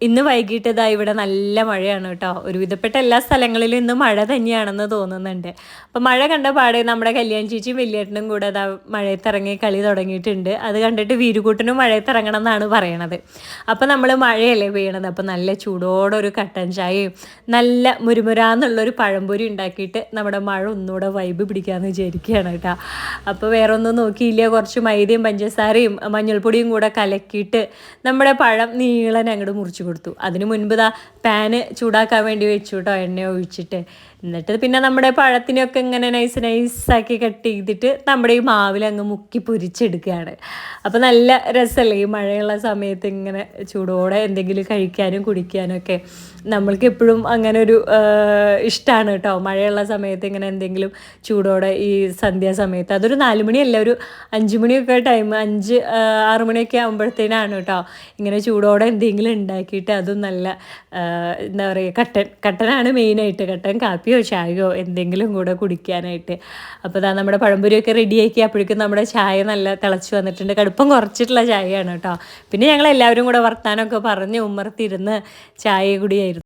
ഇന്ന് വൈകിട്ട് ഇതാ ഇവിടെ നല്ല മഴയാണ് കേട്ടോ. ഒരുവിധപ്പെട്ട എല്ലാ സ്ഥലങ്ങളിലും ഇന്ന് മഴ തന്നെയാണെന്ന് തോന്നുന്നുണ്ട്. അപ്പോൾ മഴ കണ്ട പാടെ നമ്മുടെ കല്യാൺ ചേച്ചിയും വലിയേട്ടനും കൂടെ അതാ മഴയത്തിറങ്ങി കളി തുടങ്ങിയിട്ടുണ്ട്. അത് കണ്ടിട്ട് വീരുകൂട്ടനും മഴയത്തിറങ്ങണം എന്നാണ് പറയണത്. അപ്പോൾ നമ്മൾ മഴയല്ലേ പെയ്യണത്, അപ്പോൾ നല്ല ചൂടോടെ ഒരു കട്ടൻ ചായയും നല്ല മുരുമുരാന്നുള്ളൊരു പഴംപൊരി ഉണ്ടാക്കിയിട്ട് നമ്മുടെ മഴ ഒന്നുകൂടെ വൈബ് പിടിക്കാമെന്ന് വിചാരിക്കുകയാണ് കേട്ടോ. അപ്പോൾ വേറെ ഒന്നും നോക്കിയില്ല, കുറച്ച് മൈദയും പഞ്ചസാരയും മഞ്ഞൾപ്പൊടിയും കൂടെ കലക്കിയിട്ട് നമ്മുടെ പഴം നീളനെ അങ്ങോട്ട് മുറിച്ച് കൊടുത്തു. അതിന് മുൻപ് പാന് ചൂടാക്കാൻ വേണ്ടി വെച്ചു കേട്ടോ, എണ്ണ ഒഴിച്ചിട്ട്. എന്നിട്ട് പിന്നെ നമ്മുടെ പഴത്തിനൊക്കെ ഇങ്ങനെ നൈസാക്കി കട്ട് ചെയ്തിട്ട് നമ്മുടെ ഈ മാവിൽ അങ്ങ് മുക്കി പൊരിച്ചെടുക്കുകയാണ്. അപ്പോൾ നല്ല രസമല്ലേ ഈ മഴയുള്ള സമയത്ത് ഇങ്ങനെ ചൂടോടെ എന്തെങ്കിലും കഴിക്കാനും കുടിക്കാനും ഒക്കെ. നമ്മൾക്ക് എപ്പോഴും അങ്ങനെ ഒരു ഇഷ്ടമാണ് കേട്ടോ, മഴയുള്ള സമയത്ത് ഇങ്ങനെ എന്തെങ്കിലും ചൂടോടെ ഈ സന്ധ്യാസമയത്ത്. അതൊരു 4 മണിയല്ല, ഒരു 5 മണിയൊക്കെ ടൈം, 5-6 മണിയൊക്കെ ആകുമ്പോഴത്തേനാണ് കേട്ടോ ഇങ്ങനെ ചൂടോടെ എന്തെങ്കിലും ഉണ്ടാക്കിയിട്ട്. അതും നല്ല എന്താ പറയുക, കട്ടനാണ് മെയിനായിട്ട്. കട്ടൻ കാപ്പിയോ ചായയോ എന്തെങ്കിലും കൂടെ കുടിക്കാനായിട്ട്. അപ്പോൾ നമ്മുടെ പഴംപൊരിയൊക്കെ റെഡിയാക്കി അപ്പോഴേക്കും നമ്മുടെ ചായ നല്ല തിളച്ച് വന്നിട്ടുണ്ട്. കടുപ്പം കുറച്ചിട്ടുള്ള ചായയാണ് കേട്ടോ. പിന്നെ ഞങ്ങൾ എല്ലാവരും കൂടെ വർത്താനമൊക്കെ പറഞ്ഞ് ഉമ്മർത്തിരുന്ന് ചായ കുടിയായിരുന്നു.